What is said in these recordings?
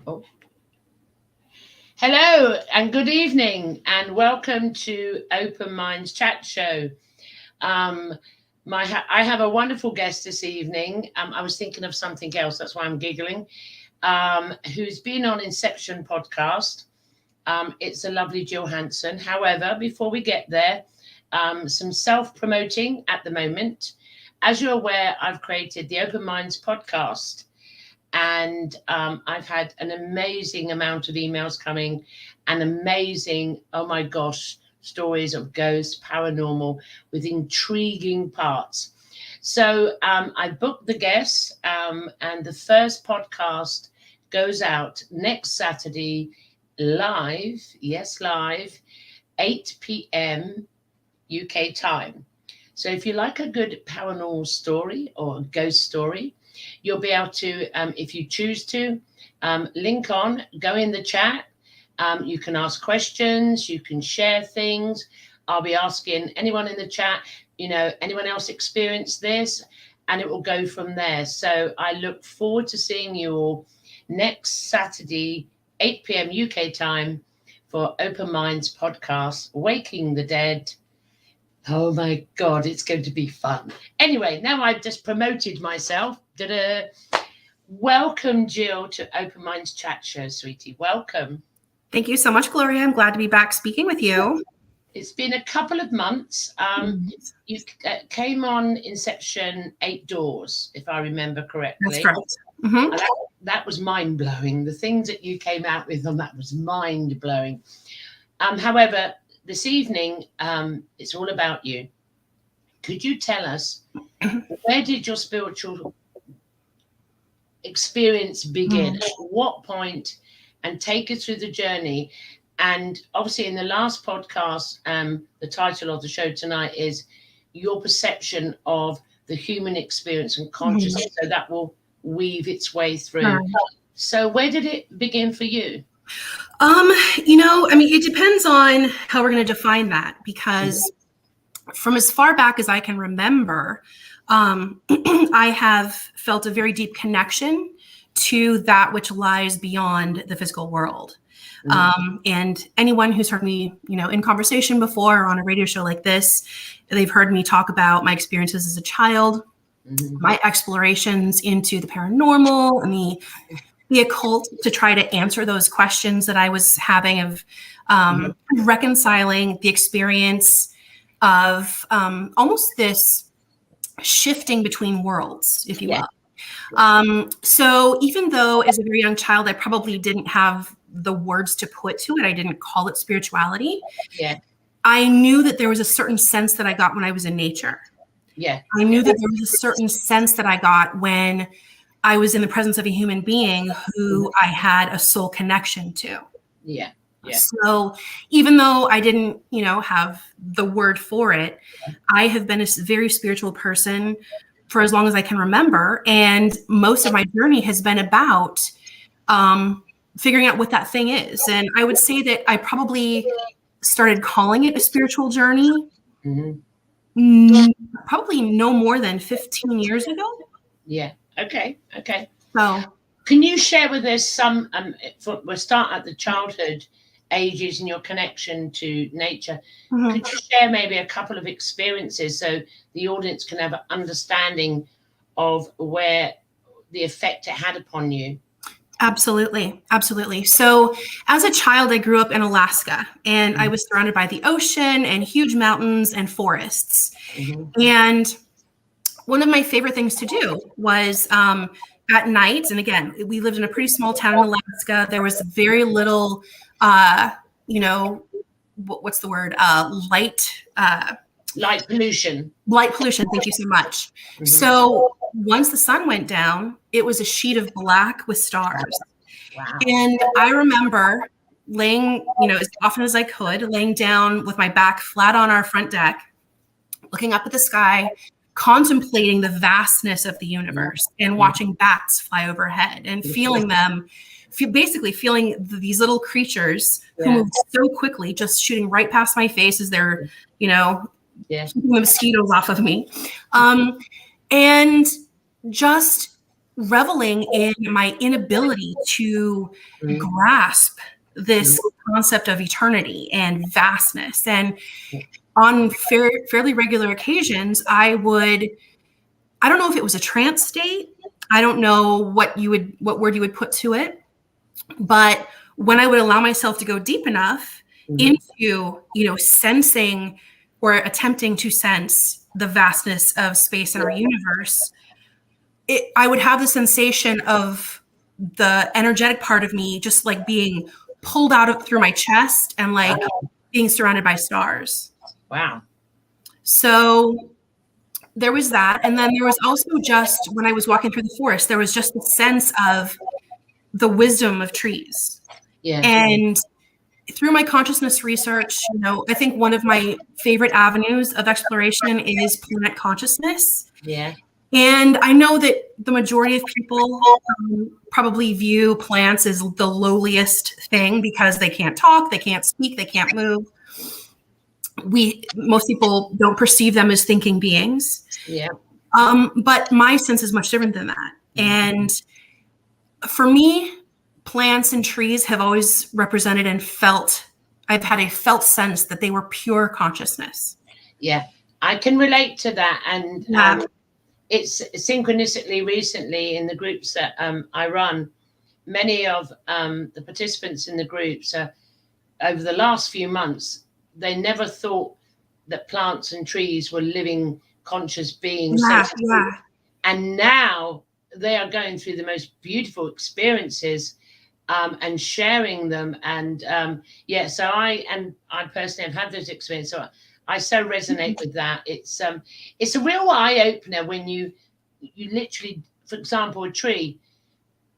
Oh. Hello and good evening and welcome to Open Minds Chat Show. Um, I have a wonderful guest this evening. I was thinking of something else, that's why I'm giggling. Who's been on Inception podcast. It's a lovely Jill Hanson. However, before we get there, some self-promoting at the moment. As you're aware, I've created the Open Minds podcast. And I've had an amazing amount of emails coming and amazing, oh my gosh, stories of ghosts, paranormal, with intriguing parts. So I booked the guests, and the first podcast goes out next Saturday live, yes, live, 8 p.m. UK time. So if you like a good paranormal story or a ghost story, you'll be able to, if you choose to, link on, go in the chat. You can ask questions, you can share things. I'll be asking anyone in the chat, anyone else experienced this, and it will go from there. So I look forward to seeing you all next Saturday, 8 p.m. UK time for Open Minds podcast, Waking the Dead. Oh my God, it's going to be fun. Anyway, now I've just promoted myself. Ta-da. Welcome, Jill, to Open Minds Chat Show, sweetie. Welcome. Thank you so much, Gloria. I'm glad to be back speaking with you. It's been a couple of months. You came on Inception 8 Doors, if I remember correctly. That's correct. Mm-hmm. That was mind-blowing. The things that you came out with on that was mind-blowing. However, this evening, it's all about you. Could you tell us, where did your spiritual experience begin? At what point? And take us through the journey. And obviously in the last podcast, the title of the show tonight is your perception of the human experience and consciousness. So that will weave its way through. So where did it begin for you? It depends on how we're going to define that, because from as far back as I can remember, I have felt a very deep connection to that which lies beyond the physical world. And anyone who's heard me, in conversation before or on a radio show like this, they've heard me talk about my experiences as a child, my explorations into the paranormal and the occult to try to answer those questions that I was having of reconciling the experience of almost this shifting between worlds, if you will. So even though as a very young child, I probably didn't have the words to put to it, I didn't call it spirituality. I knew that there was a certain sense that I got when I was in nature. I knew that there was a certain sense that I got when I was in the presence of a human being who I had a soul connection to. So even though I didn't, have the word for it, I have been a very spiritual person for as long as I can remember. And most of my journey has been about figuring out what that thing is. And I would say that I probably started calling it a spiritual journey probably no more than 15 years ago. Okay. So can you share with us some, we'll start at the childhood ages and your connection to nature. Could you share maybe a couple of experiences so the audience can have an understanding of where the effect it had upon you? Absolutely. So as a child, I grew up in Alaska, and I was surrounded by the ocean and huge mountains and forests. And one of my favorite things to do was at night, and again, we lived in a pretty small town in Alaska. There was very little, what's the word? Light pollution. Light pollution. Thank you so much. So once the sun went down, it was a sheet of black with stars. And I remember laying, as often as I could, laying down with my back flat on our front deck, looking up at the sky, contemplating the vastness of the universe and watching bats fly overhead and feeling them, basically feeling these little creatures who moved so quickly, just shooting right past my face as they're, keeping the mosquitoes off of me. And just reveling in my inability to grasp this concept of eternity and vastness. And on fairly regular occasions, I don't know if it was a trance state. I don't know what word you would put to it. But when I would allow myself to go deep enough into, sensing or attempting to sense the vastness of space in our universe, I would have the sensation of the energetic part of me just like being pulled out through my chest and like being surrounded by stars. Wow. So there was that. And then there was also just when I was walking through the forest, there was just a sense of the wisdom of trees. Yeah. And through my consciousness research, I think one of my favorite avenues of exploration is planet consciousness. Yeah. And I know that the majority of people probably view plants as the lowliest thing because they can't talk, they can't speak, they can't move. Most people don't perceive them as thinking beings. Yeah. But my sense is much different than that. And for me, plants and trees have always represented and I've had a felt sense that they were pure consciousness. Yeah, I can relate to that. And it's synchronistically recently in the groups that I run, many of the participants in the groups over the last few months, they never thought that plants and trees were living conscious beings. And now they are going through the most beautiful experiences and sharing them. And so I personally have had those experiences. So I so resonate with that. It's a real eye opener when you literally, for example, a tree.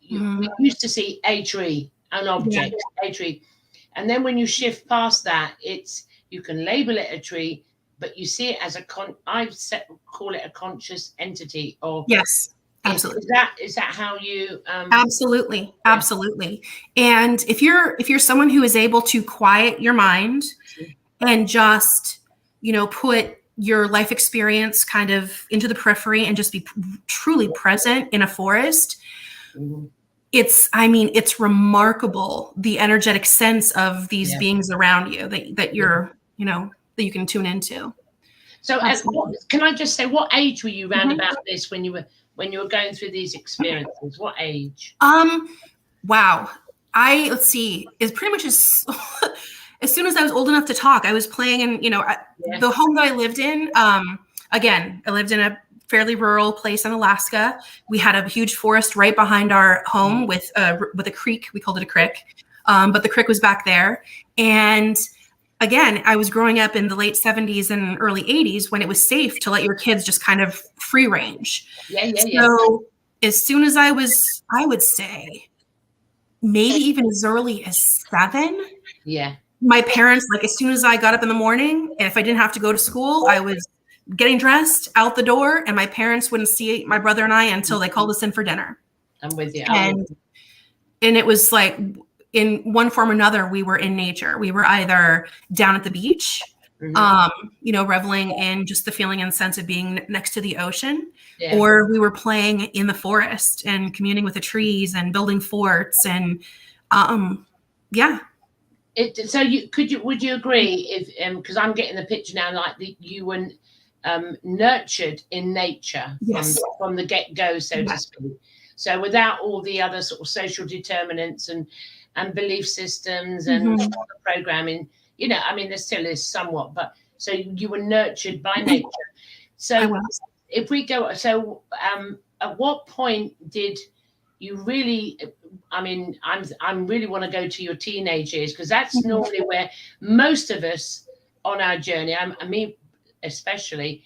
You used to see a tree, an object, a tree, and then when you shift past that, you can label it a tree, but you see it as call it a conscious entity. Or yes, absolutely. Is that how you? Absolutely. And if you're someone who is able to quiet your mind and just put your life experience kind of into the periphery and just be truly present in a forest, it's remarkable the energetic sense of these beings around you that you're that you can tune into. So can I just say, what age were you round about this when you were going through these experiences? What age? Wow. Let's see. It's pretty much as soon as I was old enough to talk, I was playing in, the home that I lived in. Again, I lived in a fairly rural place in Alaska. We had a huge forest right behind our home with a creek. We called it a crick. But the crick was back there. And again, I was growing up in the late 70s and early 80s when it was safe to let your kids just kind of free range. So as soon as I would say maybe even as early as 7. Yeah. My parents, like as soon as I got up in the morning, and if I didn't have to go to school, I was getting dressed out the door, and my parents wouldn't see my brother and I until they called us in for dinner. I'm with you. And it was like, in one form or another, we were in nature. We were either down at the beach, reveling in just the feeling and sense of being next to the ocean, or we were playing in the forest and communing with the trees and building forts. And So would you agree if because I'm getting the picture now, like you were nurtured in nature from the get-go, so to speak. So without all the other sort of social determinants and belief systems and programming, there still is somewhat, but so you were nurtured by nature. So if we go, at what point did you really, I'm really want to go to your teenage years, because that's normally where most of us on our journey, I mean, especially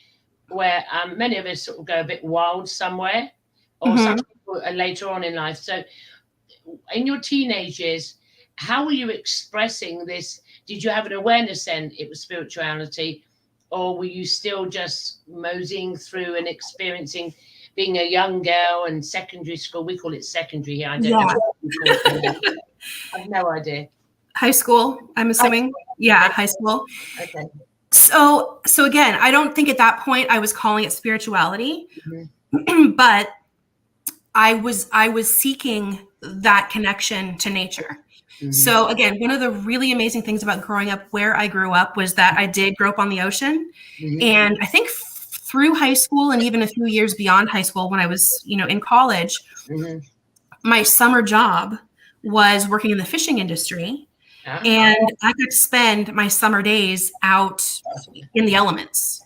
where many of us sort of go a bit wild somewhere, or some people are later on in life. So in your teenage years, how were you expressing this? Did you have an awareness then it was spirituality, or were you still just moseying through and experiencing being a young girl and secondary school? We call it secondary here. I don't know. I have no idea. High school, I'm assuming. High school. Okay. So again, I don't think at that point I was calling it spirituality, but I was seeking that connection to nature. Mhm. So again, one of the really amazing things about growing up where I grew up was that I did grow up on the ocean. Mhm. And I think through high school and even a few years beyond high school, when I was, in college, Mhm. my summer job was working in the fishing industry. Ah. And I got to spend my summer days out in the elements.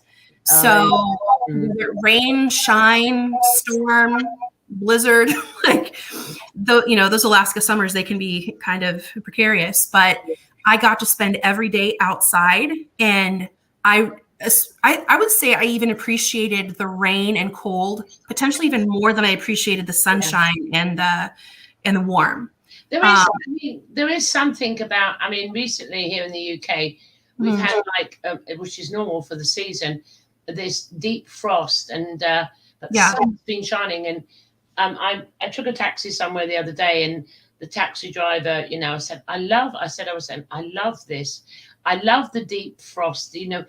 Oh, So Mm. whether rain, shine, storm, blizzard, like those Alaska summers, they can be kind of precarious, but I got to spend every day outside, and I would say I even appreciated the rain and cold, potentially even more than I appreciated the sunshine and the warm. There is, there is something about. I mean, recently here in the UK, we've Mhm. had which is normal for the season, this deep frost, and but the Yeah. sun's been shining. And I took a taxi somewhere the other day, and the taxi driver, I said, I was saying, I love this. I love the deep frost. I Yes.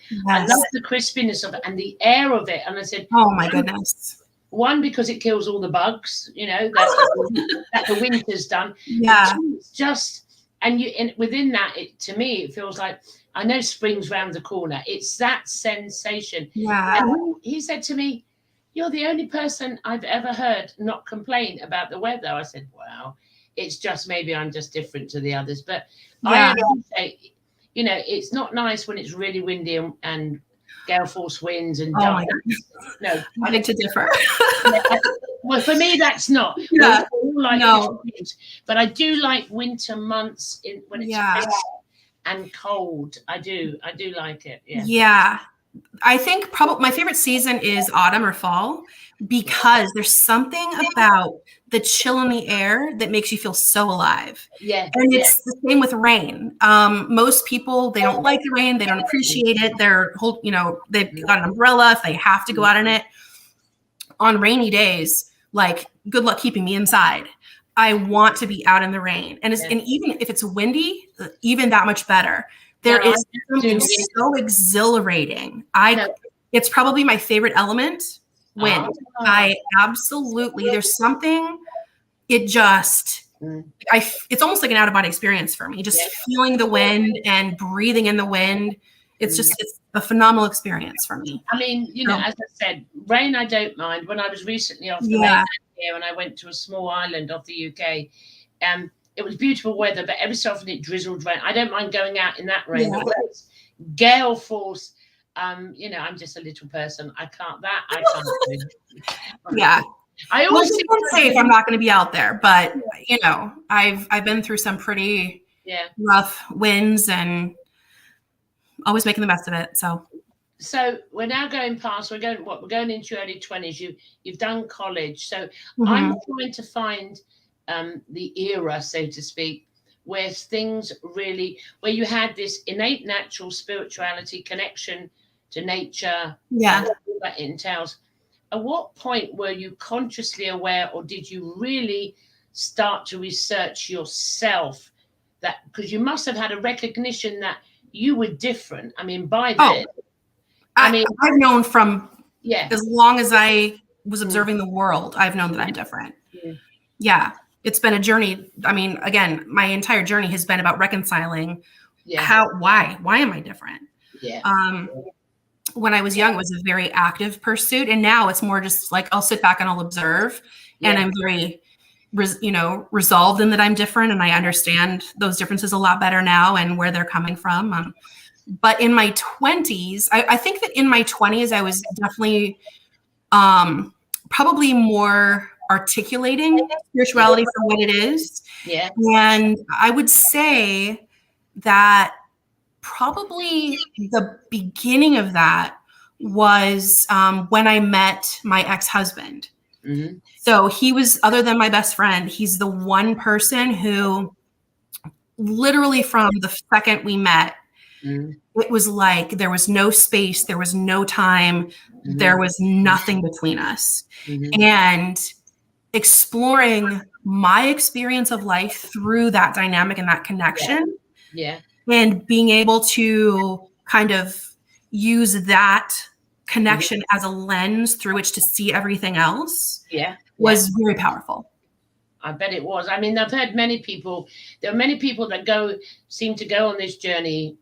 love the crispiness of it and the air of it. And I said, Oh my goodness. one, because it kills all the bugs, that the winter's done. Yeah. Two, it's just, and within that, to me, it feels like, I know spring's round the corner. It's that sensation. Yeah. And he said to me, you're the only person I've ever heard not complain about the weather. I said, wow, it's just, maybe I'm just different to the others. But I appreciate, it's not nice when it's really windy and gale force winds and Oh my no, I beg to differ. well, for me, that's not. Yeah. No. But I do like winter months when it's Yeah. crisp and cold. I do like it. Yeah. Yeah. I think probably my favorite season is autumn or fall, because there's something about the chill in the air that makes you feel so alive. Yeah. And it's the same with rain. Most people, they don't like the rain. They don't appreciate it. They've got an umbrella if they have to go out in it. On rainy days, like, good luck keeping me inside. I want to be out in the rain. And even if it's windy, even that much better. There is something so exhilarating. It's probably my favorite element, wind. There's something, it's almost like an out of body experience for me. Just feeling the wind and breathing in the wind. It's a phenomenal experience for me. I mean, as I said, rain I don't mind. When I was recently off the mainland here, and I went to a small island off the UK, it was beautiful weather, but every so often it drizzled rain. I don't mind going out in that rain. But when it's gale force, I'm just a little person. I can't do. Yeah. I always feel safe. I'm not going to be out there, but I've been through some pretty rough winds and always making the best of it. So we're now going past. We're going into your early 20s. You've done college. So I'm trying to find the era, so to speak, where things really, where you had this innate natural spirituality, connection to nature. Yeah. All that entails. At what point were you consciously aware, or did you really start to research yourself? That, because you must have had a recognition that you were different. I mean, by then, I've known from as long as I was observing the world, I've known that I'm different. Yeah. It's been a journey. I mean, again, my entire journey has been about reconciling why am I different? Yeah. When I was young, it was a very active pursuit. And now it's more just like, I'll sit back and I'll observe. And I'm very, resolved in that I'm different. And I understand those differences a lot better now and where they're coming from. But in my 20s, I think that in my 20s, I was definitely probably more articulating spirituality for what it is. Yeah. And I would say that probably the beginning of that was when I met my ex-husband. Mm-hmm. So he was, other than my best friend, he's the one person who literally from the second we met, it was like there was no space, there was no time, there was nothing between us. And exploring my experience of life through that dynamic and that connection. Yeah. And being able to kind of use that connection as a lens through which to see everything else was very powerful. I bet it was. I mean, I've heard many people, there are many people that seem to go on this journey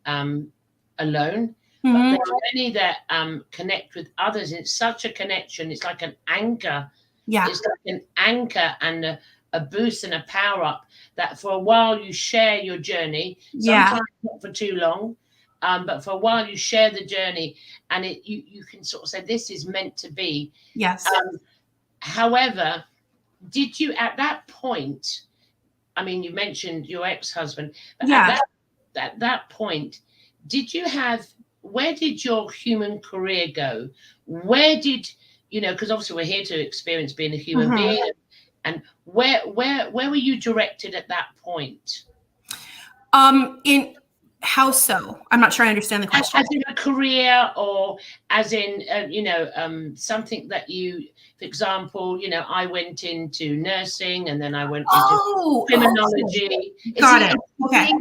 alone, but there are many that connect with others. It's such a connection. It's like an anchor. Yeah. It's like an anchor and a boost and a power up that for a while you share your journey, sometimes not for too long, but for a while you share the journey, and you can sort of say, this is meant to be. Yes. However, did you at that point, I mean, you mentioned your ex-husband, but at that point, where did your human career go? Where did, because obviously we're here to experience being a human being, and where were you directed at that point? In how so? I'm not sure I understand the question. As in a career, or as in, something that you, for example, I went into nursing and then I went into criminology. Got it. Okay.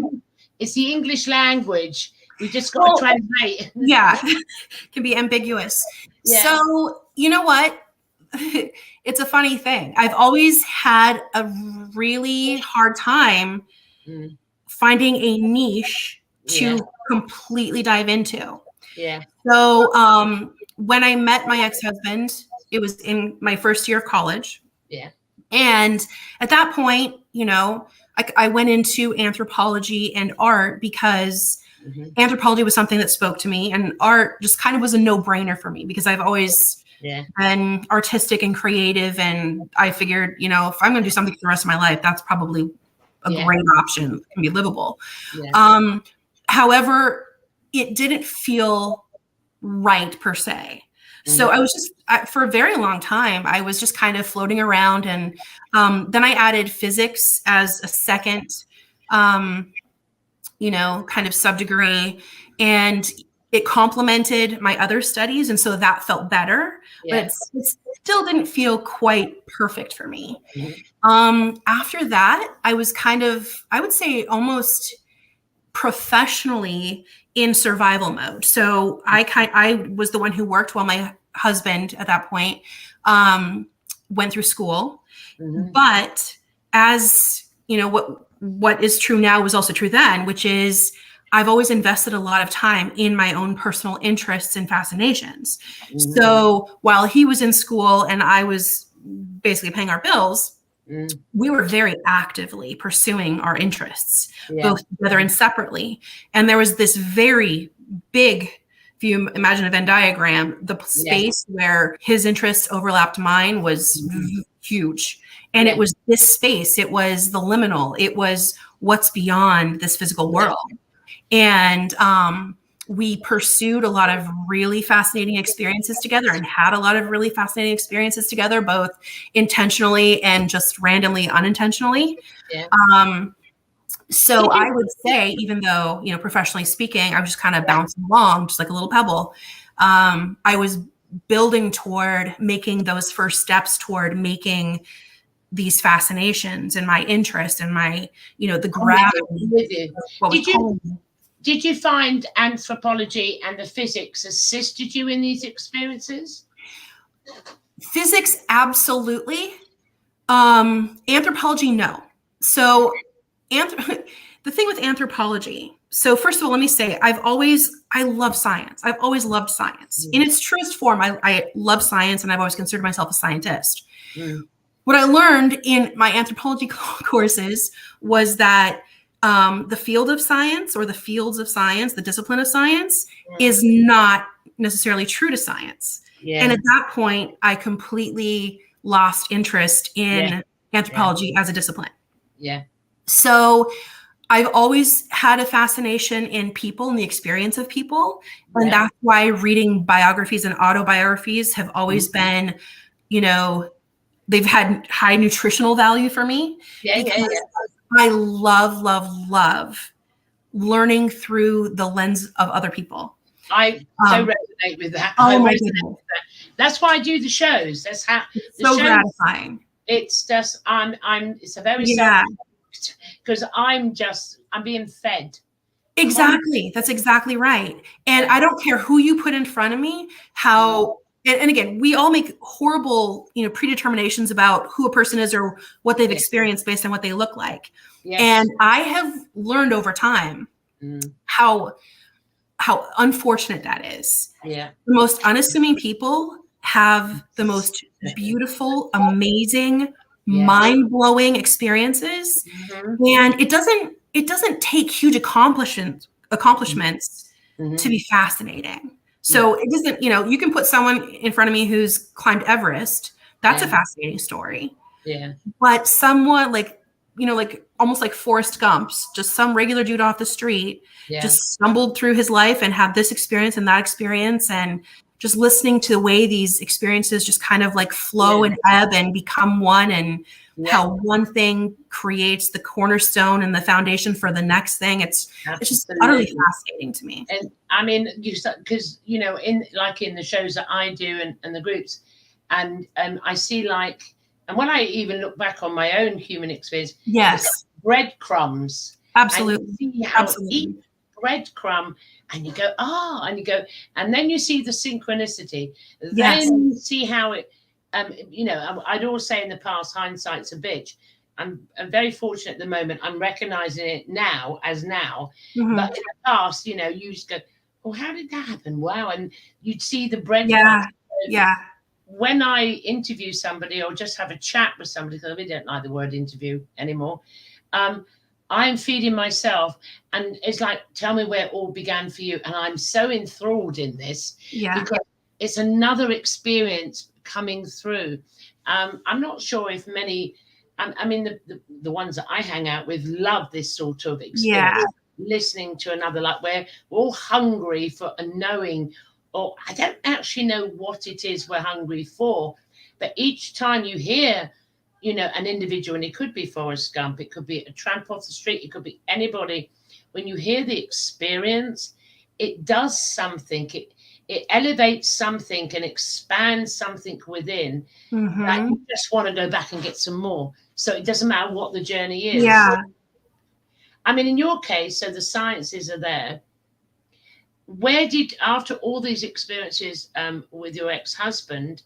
It's the English language. We just got to translate. Yeah, can be ambiguous. Yeah. So, you know what? It's a funny thing. I've always had a really hard time finding a niche to completely dive into. Yeah. So when I met my ex-husband, it was in my first year of college. Yeah. And at that point, I went into anthropology and art because anthropology was something that spoke to me, and art just kind of was a no-brainer for me because I've always been artistic and creative. And I figured, if I'm going to do something for the rest of my life, that's probably a great option. It can be livable. Yeah. However, it didn't feel right per se. So I was just, for a very long time, I was just kind of floating around. And then I added physics as a second, kind of subdegree, and it complemented my other studies. And so that felt better, but it still didn't feel quite perfect for me. After that, I was kind of, I would say almost professionally in survival mode. So I was the one who worked while my husband at that point went through school. But as what is true now was also true then, which is I've always invested a lot of time in my own personal interests and fascinations. So while he was in school and I was basically paying our bills, we were very actively pursuing our interests, both together and separately. And there was this very big, if you imagine a Venn diagram, the space where his interests overlapped mine was huge. And it was this space, it was the liminal, it was what's beyond this physical world. And we pursued a lot of really fascinating experiences together and had a lot of really fascinating experiences together, both intentionally and just randomly unintentionally. So I would say, even though, professionally speaking, I was just kind of bouncing along, just like a little pebble, I was building toward making those first steps toward making these fascinations and my interest and my, the gravity. Did you find anthropology and the physics assisted you in these experiences? Physics, absolutely. Anthropology, no. So the thing with anthropology, so first of all, let me say, I love science. I've always loved science. In its truest form, I love science, and I've always considered myself a scientist. What I learned in my anthropology courses was that the field of science, or the fields of science, the discipline of science, is not necessarily true to science. And at that point, I completely lost interest in anthropology as a discipline. So I've always had a fascination in people and the experience of people. And that's why reading biographies and autobiographies have always been, they've had high nutritional value for me. I love, love, love learning through the lens of other people. I so resonate with that. That's why I do the shows. That's how it's so gratifying. It's just it's a very because I'm being fed Exactly. That's exactly right. And I don't care who you put in front of me, how, and again, we all make horrible, predeterminations about who a person is or what they've experienced based on what they look like. Yes. And I have learned over time how unfortunate that is. Yeah. The most unassuming people have the most beautiful, amazing, mind-blowing experiences. And it doesn't take huge accomplishments to be fascinating. So it doesn't, you can put someone in front of me who's climbed Everest. That's a fascinating story. Yeah. But someone like almost like Forrest Gump's, just some regular dude off the street, just stumbled through his life and had this experience and that experience, and just listening to the way these experiences just kind of like flow and ebb and become one, and how one thing creates the cornerstone and the foundation for the next thing. It's just utterly fascinating to me. And I mean, because in the shows that I do and the groups, and I see and when I even look back on my own human experience, breadcrumbs. Absolutely. And you see how each breadcrumb, and you go, and then you see the synchronicity. Then you see how it, I'd always say in the past, hindsight's a bitch. I'm very fortunate at the moment. I'm recognizing it now. But in the past, you just go, oh, how did that happen? Wow. And you'd see the breadcrumbs. Yeah. When I interview somebody or just have a chat with somebody, because we don't like the word interview anymore, I'm feeding myself, and it's like, tell me where it all began for you. And I'm so enthralled in this because it's another experience coming through. I'm not sure if many, I mean, the ones that I hang out with love this sort of experience. Listening to another, like we're all hungry for a knowing, or I don't actually know what it is we're hungry for, but each time you hear, an individual, and it could be Forrest Gump, it could be a tramp off the street, it could be anybody. When you hear the experience, it does something. It elevates something and expands something within that you just want to go back and get some more. So it doesn't matter what the journey is. Yeah. I mean, in your case, so the sciences are there. Where did, after all these experiences with your ex-husband,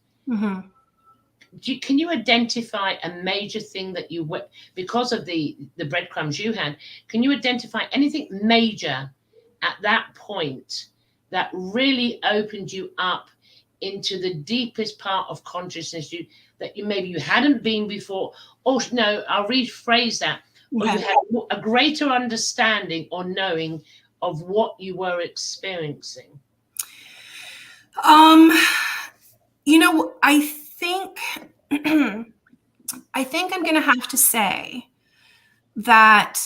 can you identify a major thing that you, because of the breadcrumbs you had, can you identify anything major at that point that really opened you up into the deepest part of consciousness that maybe you hadn't been before? Or no, I'll rephrase that. Or you had a greater understanding or knowing of what you were experiencing? I think I'm going to have to say that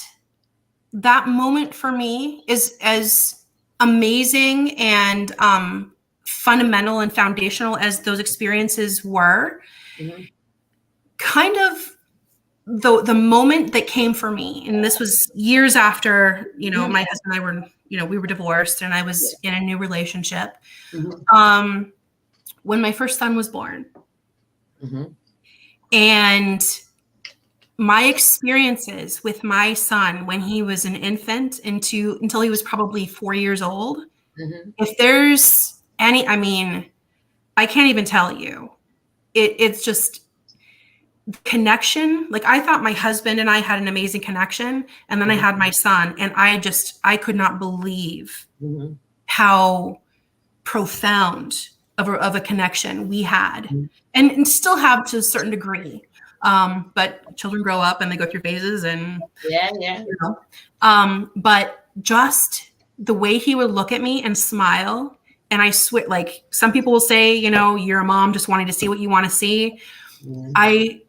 moment for me is as amazing and fundamental and foundational as those experiences were. Kind of the moment that came for me, and this was years after, my husband and I were, we were divorced and I was in a new relationship. When my first son was born. And my experiences with my son when he was an infant until he was probably 4 years old, if there's any, I mean, I can't even tell you. It's just connection. Like, I thought my husband and I had an amazing connection, and then I had my son, and I could not believe how profound of a connection we had, and still have to a certain degree. But children grow up and they go through phases, and but just the way he would look at me and smile, and I swear, like, some people will say, you're a mom just wanting to see what you want to see. I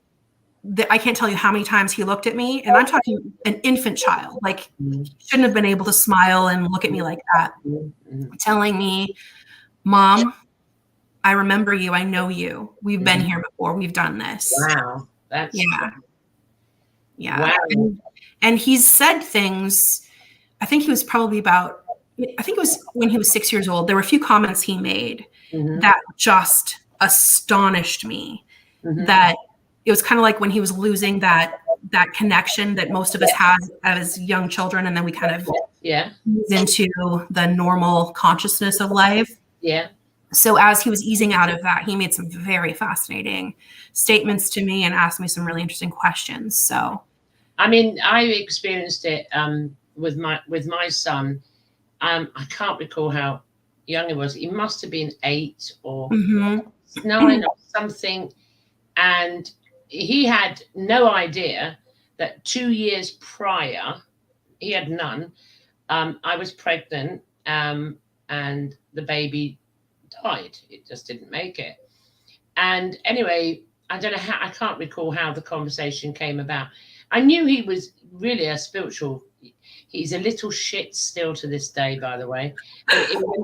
can't tell you how many times he looked at me, and I'm talking an infant child, like, shouldn't have been able to smile and look at me like that, telling me, Mom, I remember you. I know you. We've been here before. We've done this. Wow. That's Wow. And he's said things, I think it was when he was 6 years old. There were a few comments he made that just astonished me. That it was kind of like when he was losing that connection that most of us have as young children, and then we kind of Yeah. ease into the normal consciousness of life. Yeah. So as he was easing out of that, he made some very fascinating statements to me and asked me some really interesting questions. So, I mean, I experienced it with my son. I can't recall how young he was. He must have been 8 or 9 or something. And he had no idea that 2 years prior, he had none. I was pregnant, and the baby died. It just didn't make it. And anyway, I don't know how, I can't recall how the conversation came about. I knew he was really a spiritual. He's a little shit still to this day, by the way.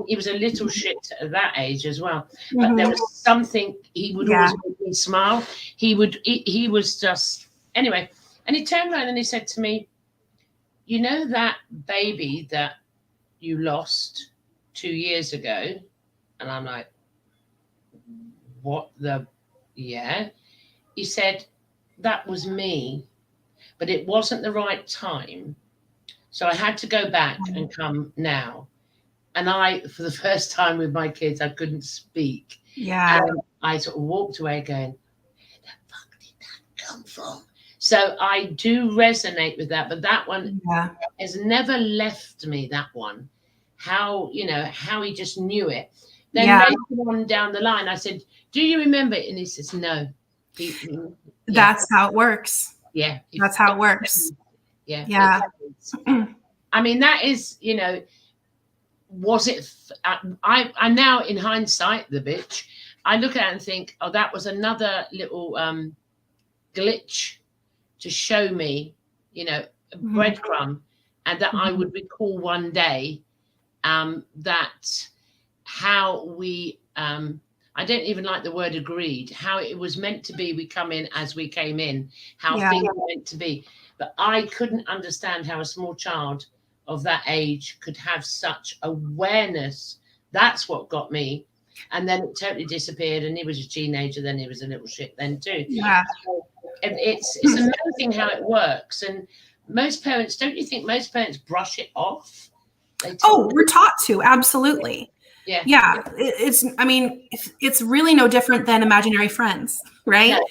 He was a little shit at that age as well. But there was something, he would always make me smile. He was just, anyway. And he turned around and he said to me, you know that baby that you lost 2 years ago? And I'm like, what the, yeah. He said, that was me, but it wasn't the right time. So I had to go back and come now. And I, for the first time with my kids, I couldn't speak. Yeah. And I sort of walked away going, where the fuck did that come from? So I do resonate with that, but that one has never left me, that one. How, you know, how he just knew it. Then later on down the line, I said, do you remember it? And he says, no. That's how it works. Yeah. That's how it works. Yeah. Yeah. I mean, that is, you know, was it, I now in hindsight, the bitch, I look at it and think, oh, that was another little glitch to show me, you know, a breadcrumb, and that I would recall one day that how we, I don't even like the word agreed, how it was meant to be. We come in as we came in, how things were meant to be. But I couldn't understand how a small child of that age could have such awareness. That's what got me. And then it totally disappeared. And he was a teenager. Then he was a little shit then too. Yeah. So it's amazing how it works. And most parents, don't you think most parents brush it off? We're taught to. Absolutely. Yeah. Yeah. It's, I mean, it's really no different than imaginary friends, right? No.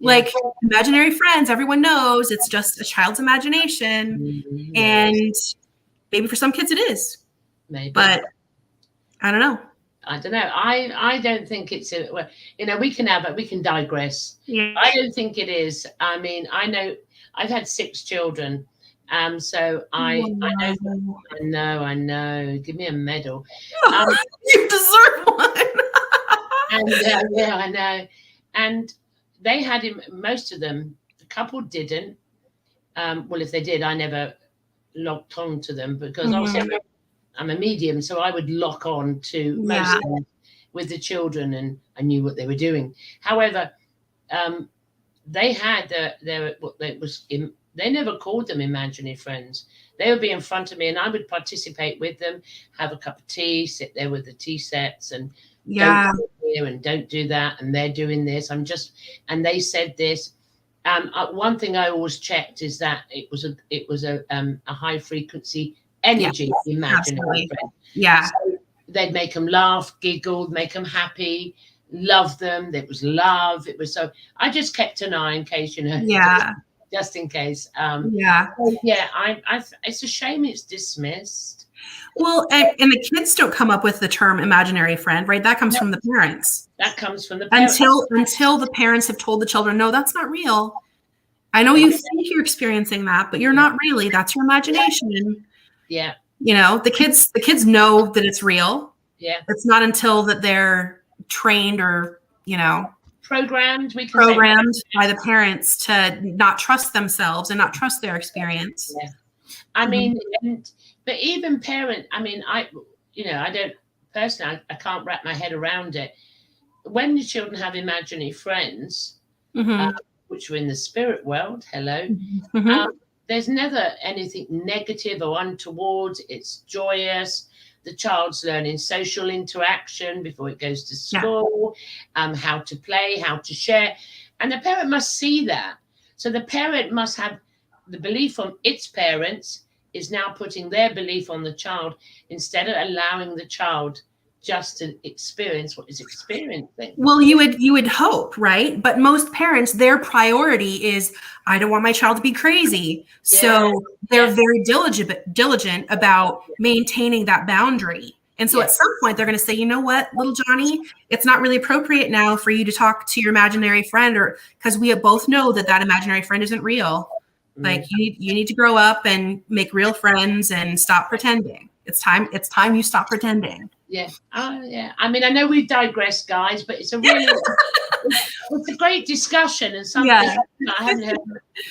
Like imaginary friends, everyone knows it's just a child's imagination. And maybe for some kids it is. Maybe. But I don't know. I don't know. I don't think it's a, well, you know, we can digress. Yeah. I don't think it is. I mean, I know I've had 6 children. So I know. Give me a medal. You deserve one. And yeah, I know. And they had him, most of them, the couple didn't. Well, if they did, I never locked on to them because also I'm a medium, so I would lock on to most of them with the children, and I knew what they were doing. However, they had they never called them imaginary friends. They would be in front of me, and I would participate with them, have a cup of tea, sit there with the tea sets, and don't do here and don't do that, and they're doing this. And they said this. One thing I always checked is that it was a high frequency energy imaginary friend. Yeah. So they'd make them laugh, giggle, make them happy, love them. There was love. It was so. I just kept an eye in case, you know. Yeah. Just in case. So it's a shame it's dismissed. Well, and the kids don't come up with the term imaginary friend, right? That comes from the parents. That comes from the parents. Until the parents have told the children, no, that's not real. I know you think you're experiencing that, but you're not really. That's your imagination. Yeah. You know, the kids know that it's real. Yeah. It's not until that they're trained or, you know, programmed by the parents to not trust themselves and not trust their experience. Yeah. I mean, but even I don't personally, I can't wrap my head around it. When the children have imaginary friends, which are in the spirit world, there's never anything negative or untoward. It's joyous. The child's learning social interaction before it goes to school, how to play, how to share. And the parent must see that. So the parent must have the belief from its parents, is now putting their belief on the child instead of allowing the child just to experience what is experiencing. Well, you would hope, right? But most parents, their priority is, I don't want my child to be crazy. So they're very diligent about maintaining that boundary. And so at some point they're going to say, you know what, little Johnny, it's not really appropriate now for you to talk to your imaginary friend, or because we both know that that imaginary friend isn't real. Like you need to grow up and make real friends and stop pretending. It's time you stop pretending. Yeah. Yeah. I mean, I know we've digressed, guys, but it's a really, it's a great discussion and something I haven't heard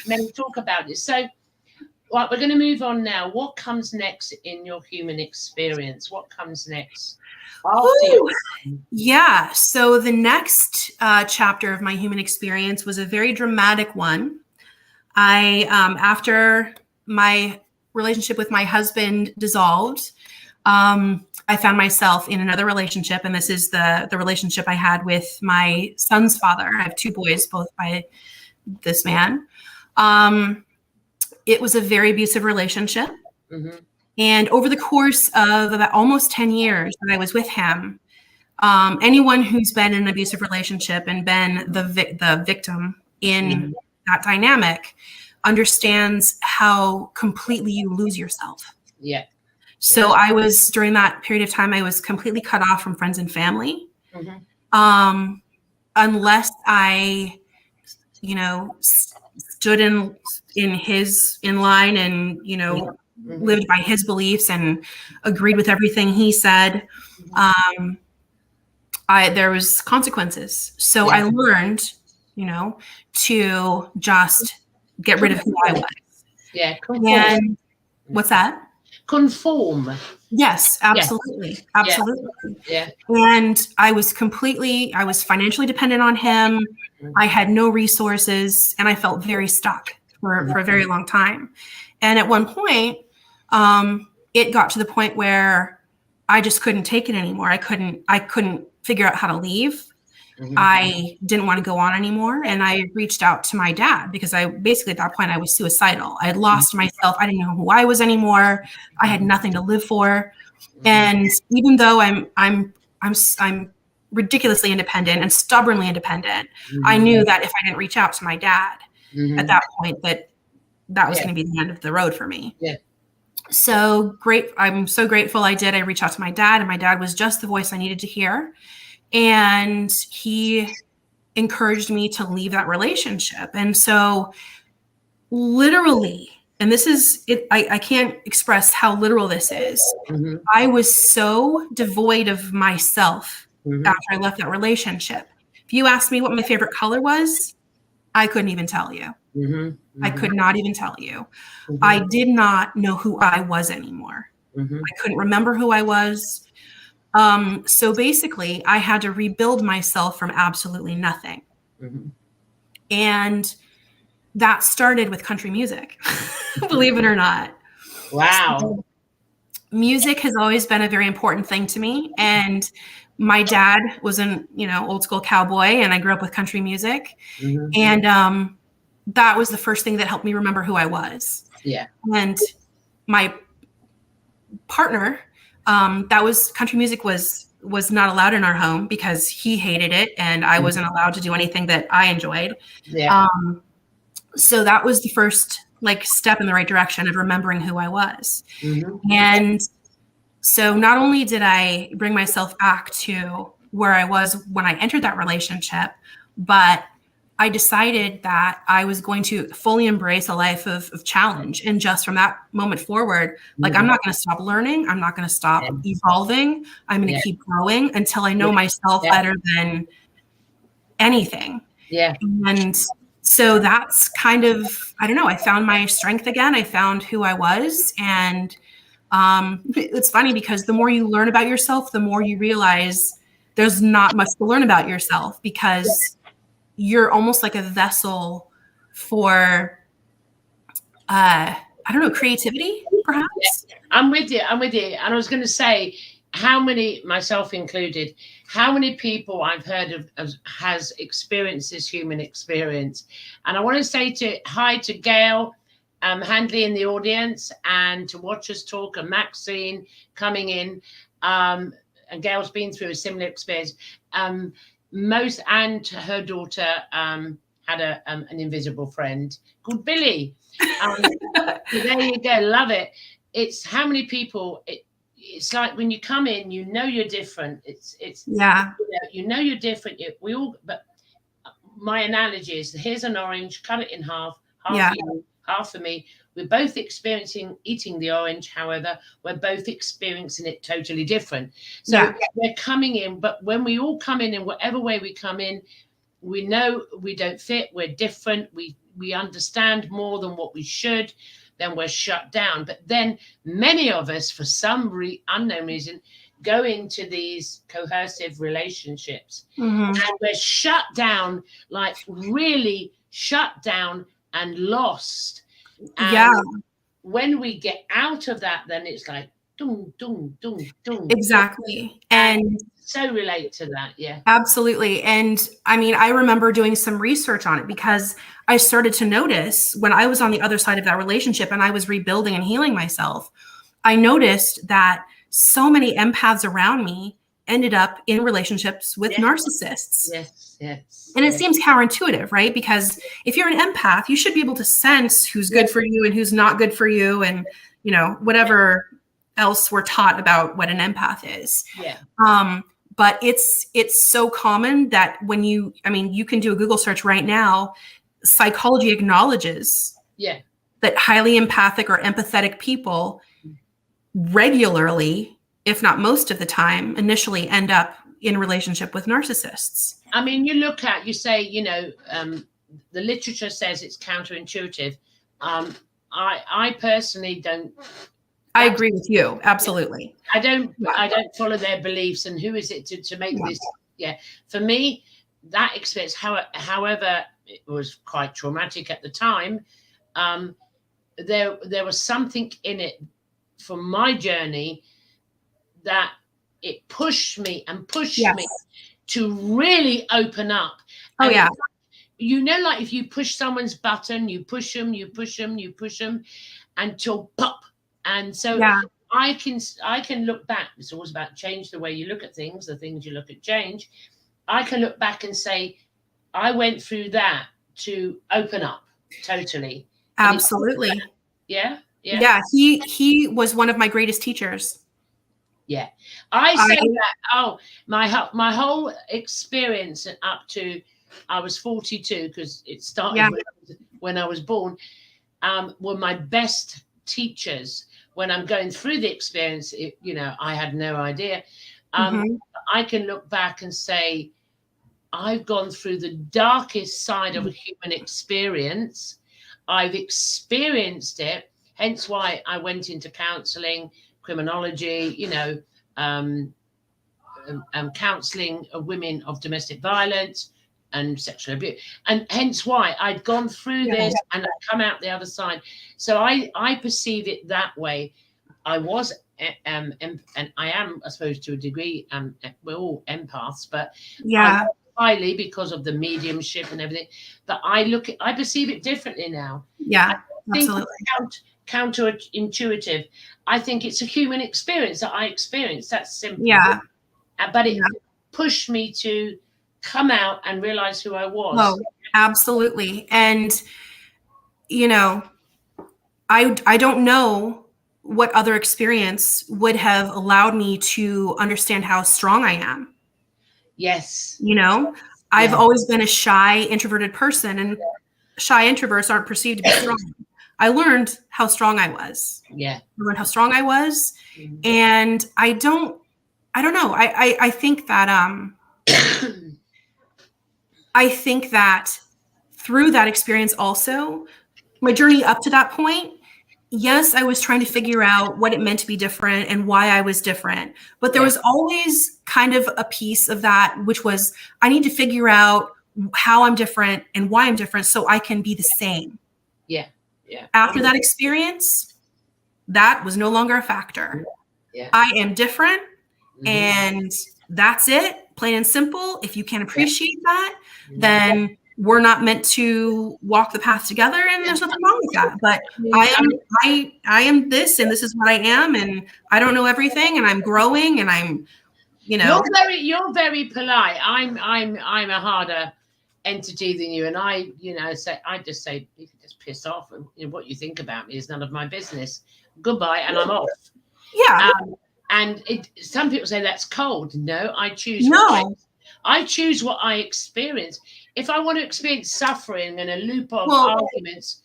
many talk about this. So, right, we're going to move on now. What comes next in your human experience? What comes next? Yeah. So the next chapter of my human experience was a very dramatic one. After my relationship with my husband dissolved, I found myself in another relationship, and this is the relationship I had with my son's father. I have two boys, both by this man. It was a very abusive relationship. Mm-hmm. And over the course of about almost 10 years that I was with him, anyone who's been in an abusive relationship and been the victim in that dynamic understands how completely you lose yourself. Yeah. So during that period of time, I was completely cut off from friends and family. Mm-hmm. Unless I, stood in line and, lived by his beliefs and agreed with everything he said. There was consequences. So I learned, to just get rid of who I was. Yeah. And what's that? Conform. Yes, absolutely. Yeah. Absolutely. Yeah. And I was financially dependent on him. I had no resources and I felt very stuck for a very long time. And at one point, it got to the point where I just couldn't take it anymore. I couldn't figure out how to leave. Mm-hmm. I didn't want to go on anymore. And I reached out to my dad because at that point I was suicidal. I had lost myself. I didn't know who I was anymore. I had nothing to live for. And even though I'm ridiculously independent and stubbornly independent, I knew that if I didn't reach out to my dad at that point, that was going to be the end of the road for me. Yeah. So great. I'm so grateful I did. I reached out to my dad, and my dad was just the voice I needed to hear. And he encouraged me to leave that relationship. And so literally, and this is it, I can't express how literal this is. Mm-hmm. I was so devoid of myself after I left that relationship. If you asked me what my favorite color was, I couldn't even tell you. Mm-hmm. I could not even tell you. Mm-hmm. I did not know who I was anymore. Mm-hmm. I couldn't remember who I was. So basically, I had to rebuild myself from absolutely nothing. Mm-hmm. And that started with country music, believe it or not. Wow. So, music has always been a very important thing to me. And my dad was an, old school cowboy, and I grew up with country music. Mm-hmm. And that was the first thing that helped me remember who I was. Yeah. And my partner, country music was not allowed in our home because he hated it and I wasn't allowed to do anything that I enjoyed. Yeah. So that was the first step in the right direction of remembering who I was. Mm-hmm. And so not only did I bring myself back to where I was when I entered that relationship, but I decided that I was going to fully embrace a life of challenge. And just from that moment forward, I'm not going to stop learning. I'm not going to stop evolving. I'm going to keep growing until I know myself better than anything. Yeah. And so that's kind of, I don't know, I found my strength again. I found who I was. And it's funny because the more you learn about yourself, the more you realize there's not much to learn about yourself, because you're almost like a vessel for, creativity, perhaps. Yeah, I'm with you. And I was going to say, how many, myself included, how many people I've heard of has experienced this human experience. And I want to say hi to Gail Handley in the audience, and to watch us talk, and Maxine coming in, and Gail's been through a similar experience. Most and her daughter had an invisible friend called Billy. So there you go, love it. It's how many people. It's like when you come in, you know you're different. It's Yeah. you know you're different. We all, but my analogy is: here's an orange, cut it in half, half you, half for me. We're both experiencing eating the orange. However, we're both experiencing it totally different. So we're coming in, but when we all come in whatever way we come in, we know we don't fit. We're different. We understand more than what we should. Then we're shut down. But then many of us, for some unknown reason, go into these coercive relationships, and we're shut down, like really shut down and lost. And when we get out of that, then it's like dum dum dum dum. Exactly. And so relate to that. Yeah, absolutely. And I mean, I remember doing some research on it because I started to notice when I was on the other side of that relationship and I was rebuilding and healing myself, I noticed that so many empaths around me ended up in relationships with narcissists. Yes. And it seems counterintuitive, right? Because if you're an empath, you should be able to sense who's good for you and who's not good for you, and whatever else we're taught about what an empath is. But it's so common that when you can do a Google search right now. Psychology acknowledges that highly empathic or empathetic people regularly, if not most of the time, initially end up in relationship with narcissists. I mean, you say, the literature says it's counterintuitive. I personally don't. I agree with you. Absolutely. I don't follow their beliefs, and who is it to make this? Yeah. For me, that experience, however, it was quite traumatic at the time. There was something in it for my journey that it pushed me me to really open up. And like if you push someone's button, you push them until pop. And so I can look back. It's always about change the way you look at things, the things you look at change. I can look back and say, I went through that to open up totally. Absolutely. Yeah. He was one of my greatest teachers. Yeah. I say that, my whole experience up to, I was 42, because it started when I was born, were my best teachers. When I'm going through the experience, I had no idea. I can look back and say, I've gone through the darkest side of a human experience. I've experienced it, hence why I went into counseling, criminology, counseling of women of domestic violence and sexual abuse, and hence why I'd gone through this and I'd come out the other side. So I perceive it that way. I was and I am, I suppose, to a degree, we're all empaths, but highly because of the mediumship and everything. But I perceive it differently now. Yeah, I think absolutely. it's counterintuitive. I think it's a human experience that I experienced. That's simple. Yeah. But it pushed me to come out and realize who I was. Oh, absolutely. And, I don't know what other experience would have allowed me to understand how strong I am. Yes. I've always been a shy, introverted person, and shy introverts aren't perceived to be strong. I learned how strong I was. Yeah. I learned how strong I was. And I don't know. I think that through that experience also, my journey up to that point, yes, I was trying to figure out what it meant to be different and why I was different. But there was always kind of a piece of that, which was, I need to figure out how I'm different and why I'm different so I can be the same. Yeah. After that experience, that was no longer a factor. Yeah. I am different, and that's it, plain and simple. If you can appreciate that, then we're not meant to walk the path together, and there's nothing wrong with that. But I am this, and this is what I am, and I don't know everything, and I'm growing, and I'm, You're very polite. I'm a harder entity than you, and I just say you can just piss off, and what you think about me is none of my business. Goodbye, and I'm off. Yeah. And some people say that's cold. No, I choose. No. I choose what I experience. If I want to experience suffering and a loop of arguments,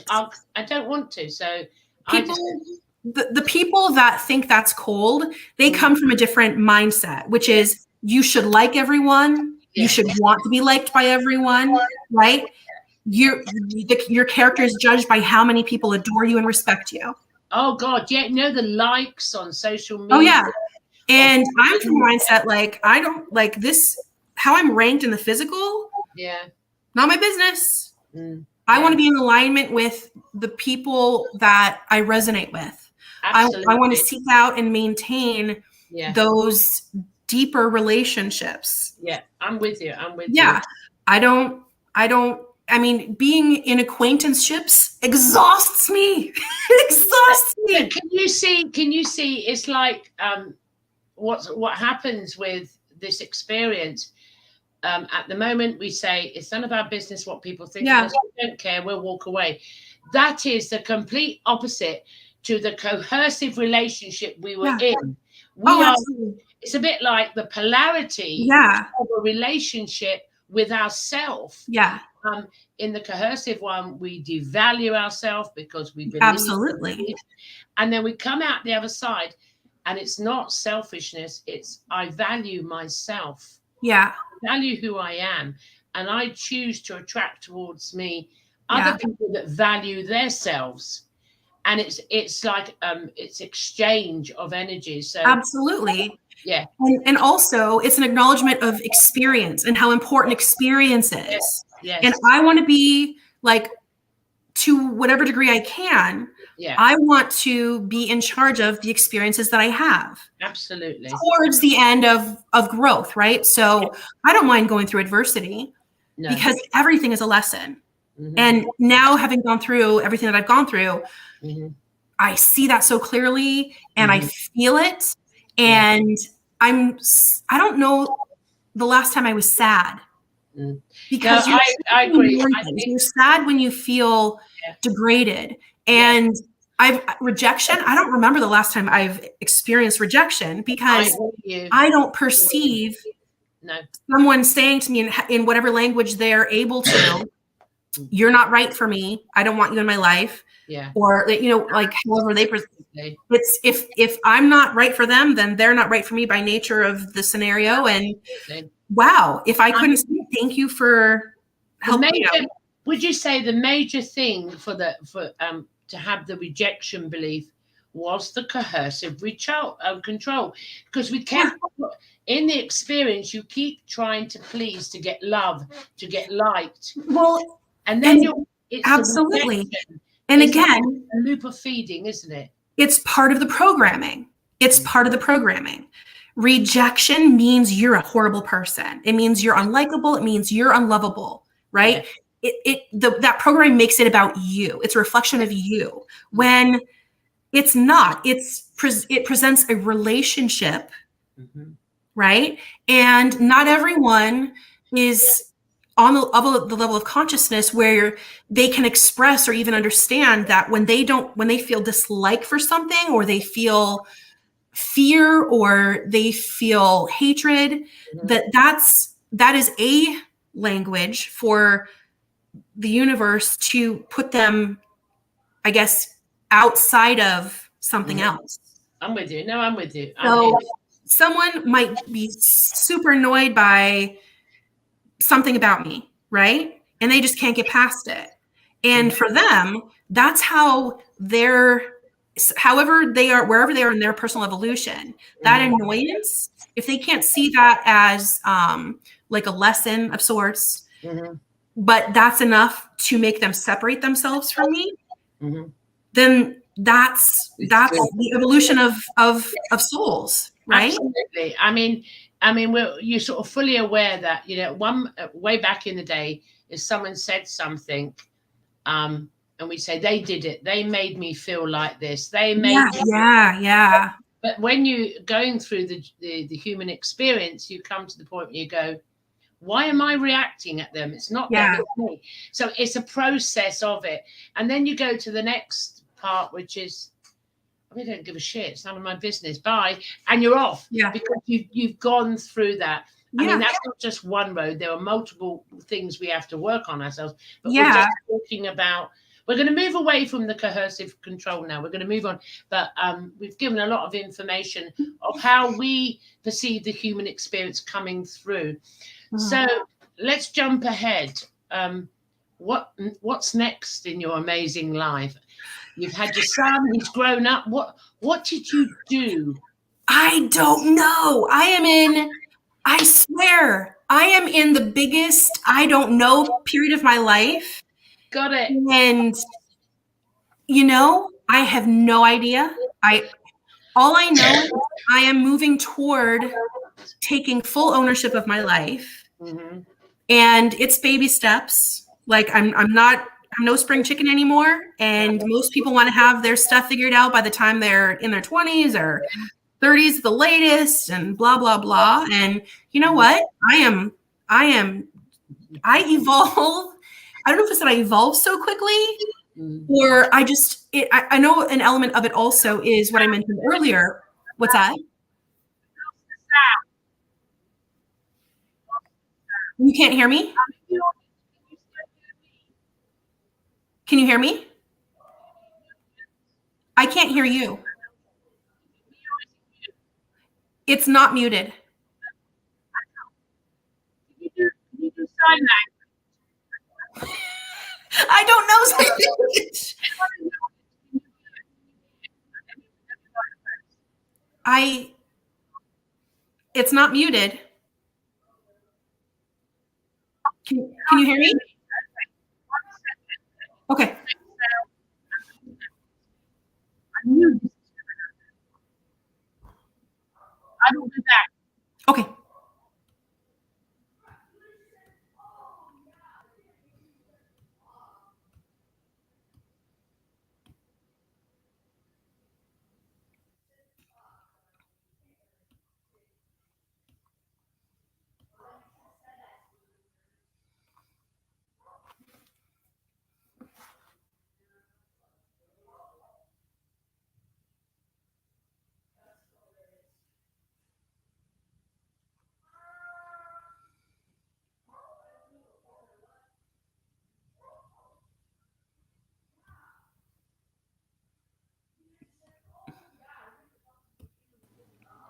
I don't want to. So the people that think that's cold, they come from a different mindset, which is you should like everyone. Yeah. You should want to be liked by everyone, right? Your character is judged by how many people adore you and respect you. Oh God, yeah, the likes on social media. Oh yeah. And I'm from mindset, like, I don't like this, how I'm ranked in the physical. Yeah. Not my business. I want to be in alignment with the people that I resonate with. I want to seek out and maintain those deeper relationships. Yeah, I'm with you. Yeah. I mean, being in acquaintanceships exhausts me. It exhausts me. Can you see it's like what happens with this experience? At the moment we say it's none of our business what people think of us. We don't care, we'll walk away. That is the complete opposite to the coercive relationship we were in. It's a bit like the polarity of a relationship with ourselves. Yeah. In the coercive one, we devalue ourselves because we believe. Absolutely. And then we come out the other side, and it's not selfishness. It's I value myself. Yeah. I value who I am, and I choose to attract towards me other people that value themselves. And it's like it's exchange of energy. So absolutely. Yeah. And also it's an acknowledgement of experience and how important experience is. Yes. And I want to be like, to whatever degree I can, I want to be in charge of the experiences that I have. Absolutely. Towards the end of growth, right? So I don't mind going through adversity because everything is a lesson. Mm-hmm. And now having gone through everything that I've gone through, I see that so clearly and I feel it. And I don't know the last time I was sad. Because I agree. You're sad when you feel degraded. And rejection, I don't remember the last time I've experienced rejection because I don't perceive someone saying to me in whatever language they're able to, you're not right for me. I don't want you in my life. Yeah. Or, like however they it's if I'm not right for them, then they're not right for me by nature of the scenario. And wow, if I couldn't say thank you for helping. Would you say the major thing for to have the rejection belief was the coercive control? Because we kept in the experience, you keep trying to please, to get love, to get liked. Well, and then it's absolutely. And it's again, a loop of feeding, isn't it? It's part of the programming. It's part of the programming. Rejection means you're a horrible person. It means you're unlikable. It means you're unlovable, right? Yeah. That program makes it about you. It's a reflection of you. When it's not, it presents a relationship, right? And not everyone is on the level of consciousness where they can express or even understand that when they feel dislike for something, or they feel fear, or they feel hatred, that is a language for the universe to put them, I guess, outside of something else. I'm with you. No, I'm with you. Someone might be super annoyed by something about me, right? And they just can't get past it. And for them, that's how however they are, wherever they are in their personal evolution, that annoyance, if they can't see that as like a lesson of sorts, but that's enough to make them separate themselves from me, then that's the evolution of souls, right? Absolutely. I mean, you're sort of fully aware that, way back in the day, is someone said something, and we say they did it. They made me feel like this. They made yeah. But when you're going through the human experience, you come to the point where you go, why am I reacting at them? It's not them, it's me. So it's a process of it. And then you go to the next part, which is, I don't give a shit. It's none of my business. Bye. And you're off. Yeah. Because you've gone through that. I mean, that's not just one road. There are multiple things we have to work on ourselves. But we're just talking about, we're going to move away from the coercive control now. We're going to move on. But we've given a lot of information of how we perceive the human experience coming through. So let's jump ahead. What's next in your amazing life? You've had your son, he's grown up. What did you do? I don't know. I swear, I am in the biggest I don't know period of my life. Got it. And, I have no idea. All I know is I am moving toward taking full ownership of my life. Mm-hmm. And it's baby steps. Like I'm no spring chicken anymore. And most people want to have their stuff figured out by the time they're in their 20s or 30s, the latest, and blah, blah, blah. And you know what? I evolve. I don't know if it's that I evolve so quickly or I know an element of it also is what I mentioned earlier. What's that? You can't hear me? Can you hear me? I can't hear you. It's not muted. Can you do sign language? I don't know sign language. It's not muted. Can you hear me? Okay. I will do that. Okay.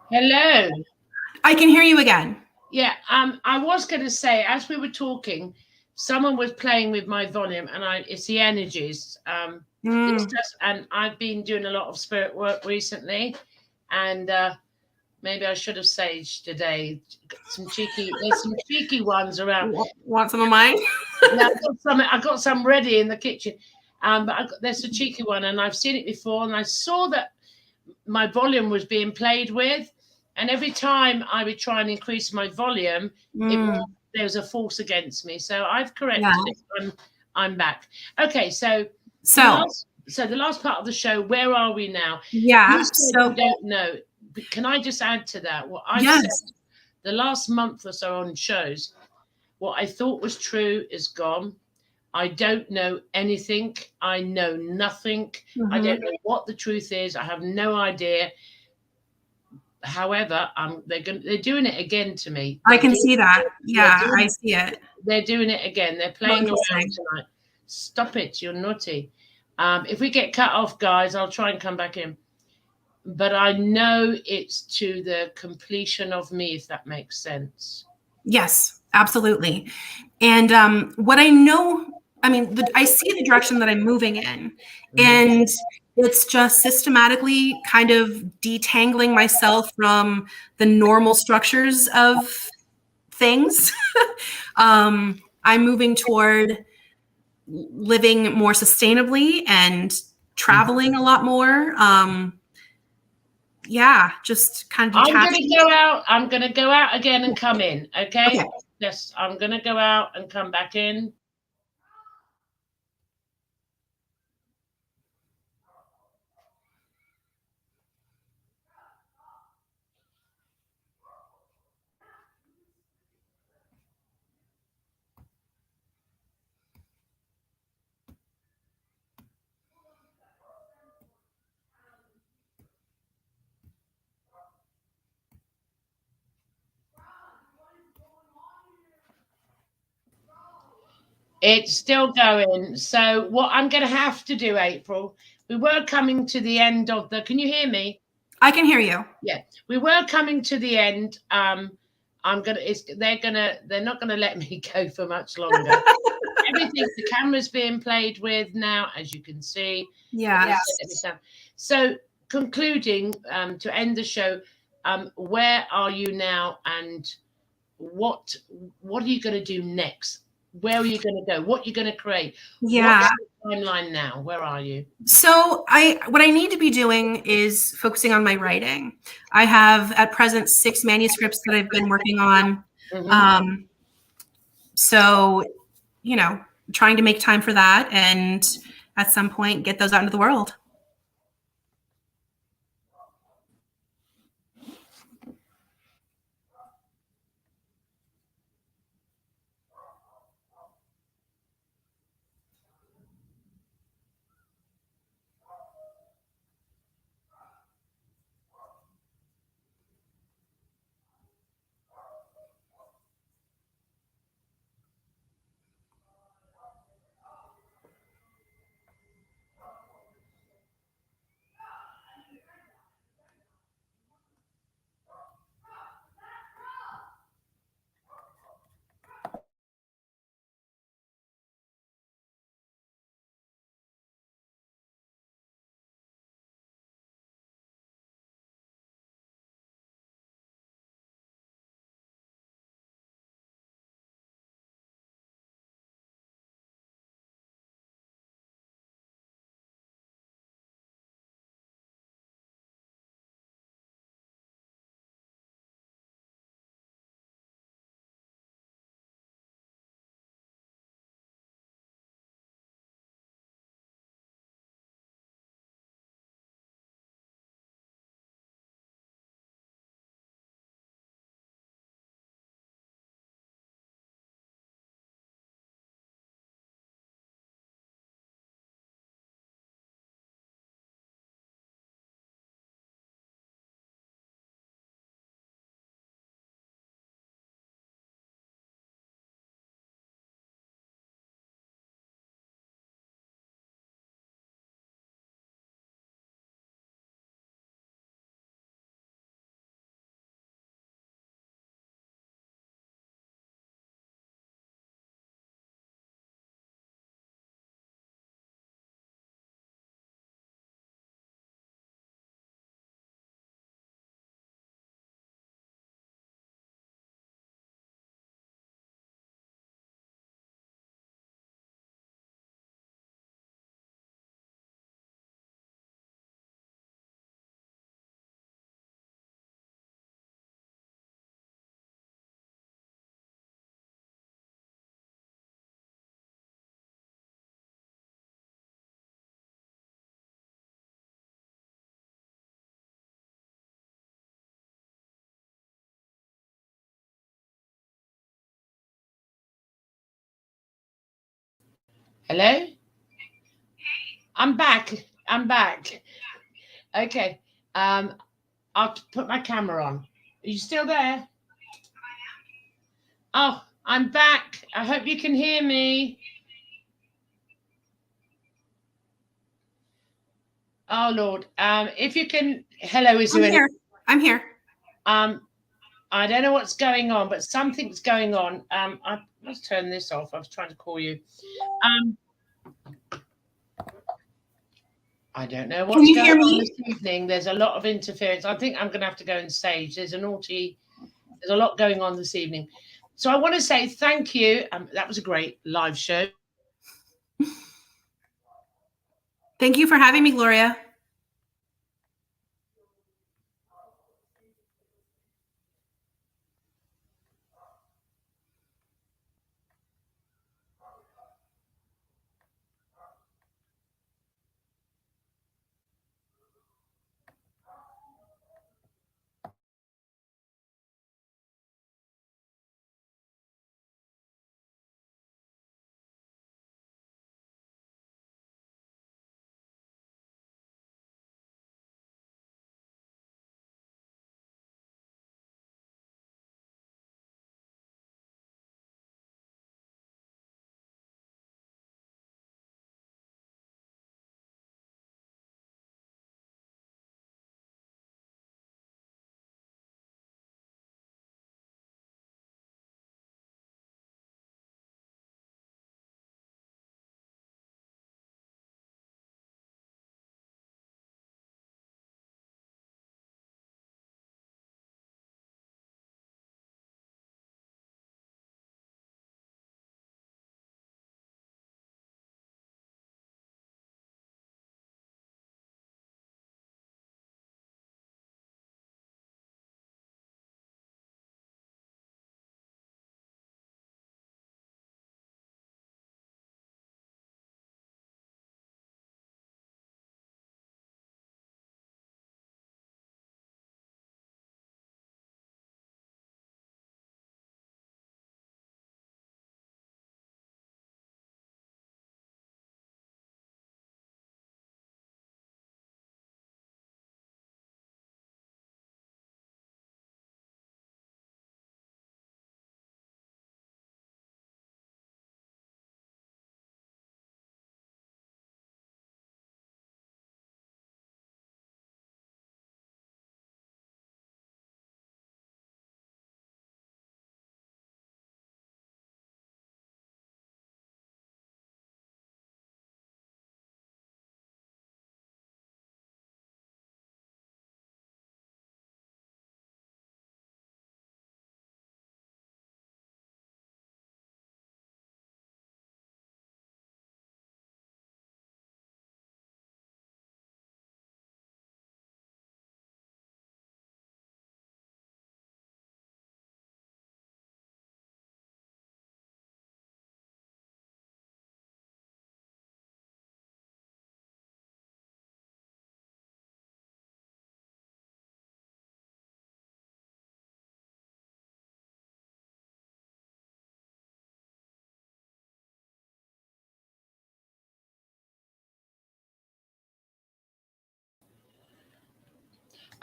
Hello. I can hear you again. Yeah. I was going to say, as we were talking, someone was playing with my volume, and it's the energies. And I've been doing a lot of spirit work recently, and maybe I should have saged today. There's some cheeky ones around. Want some of mine? Yeah, I got some ready in the kitchen. But there's a cheeky one, and I've seen it before, and I saw that my volume was being played with, and every time I would try and increase my volume, there was a force against me. So I've corrected it. I'm back. Okay, so the last part of the show, where are we now? Yeah. So you don't know. Can I just add to that? What I've said the last month or so on shows, what I thought was true is gone. I don't know anything. I know nothing. I don't know what the truth is. I have no idea. However, they're doing it again to me. I can see that. Yeah, I see it. They're doing it again. They're playing around tonight. Stop it. You're naughty. If we get cut off, guys, I'll try and come back in. But I know it's to the completion of me, if that makes sense. Yes, absolutely. And what I know, I see the direction that I'm moving in. And it's just systematically kind of detangling myself from the normal structures of things. I'm moving toward living more sustainably and traveling a lot more. Just kind of detaching. I'm going to go out again and come in. Okay. Yes, I'm going to go out and come back in. It's still going. So what I'm going to have to do, April, we were coming to the end of the. Can you hear me? I can hear you. Yeah, we were coming to the end. I'm gonna. They're not gonna let me go for much longer. Everything. The camera's being played with now, as you can see. Yeah. So concluding to end the show, where are you now, and what are you going to do next? Where are you going to go? What are you going to create? Yeah. What's the timeline now? Where are you? So what I need to be doing is focusing on my writing. I have at present 6 manuscripts that I've been working on. So, trying to make time for that and at some point get those out into the world. Hello? I'm back. I'm back. Okay. I'll put my camera on. Are you still there? Oh, I'm back. I hope you can hear me. Oh Lord. If you can. Hello, is there here. I'm here. I don't know what's going on, but something's going on. Let's turn this off. I was trying to call you. I don't know what's going on this evening. There's a lot of interference. I think I'm going to have to go and sage. There's a lot going on this evening. So I want to say thank you. That was a great live show. Thank you for having me, Gloria.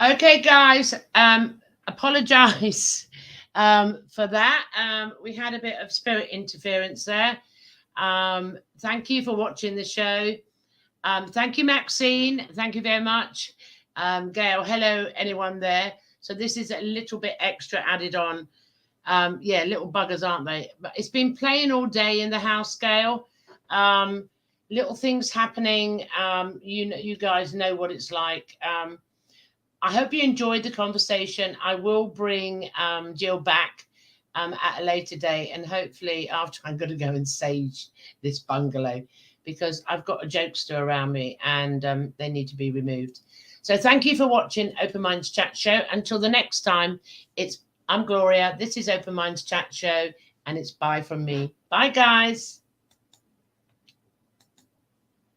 Okay, guys. Apologize for that. We had a bit of spirit interference there. Thank you for watching the show. Thank you, Maxine. Thank you very much. Gail, hello, anyone there. So this is a little bit extra added on. Yeah, little buggers, aren't they? But it's been playing all day in the house, Gail. Little things happening. You guys know what it's like. I hope you enjoyed the conversation. I will bring Jill back at a later date, and hopefully after I'm going to go and sage this bungalow because I've got a jokester around me and they need to be removed. So thank you for watching Open Minds Chat Show. Until the next time, I'm Gloria. This is Open Minds Chat Show, and it's bye from me. Bye, guys.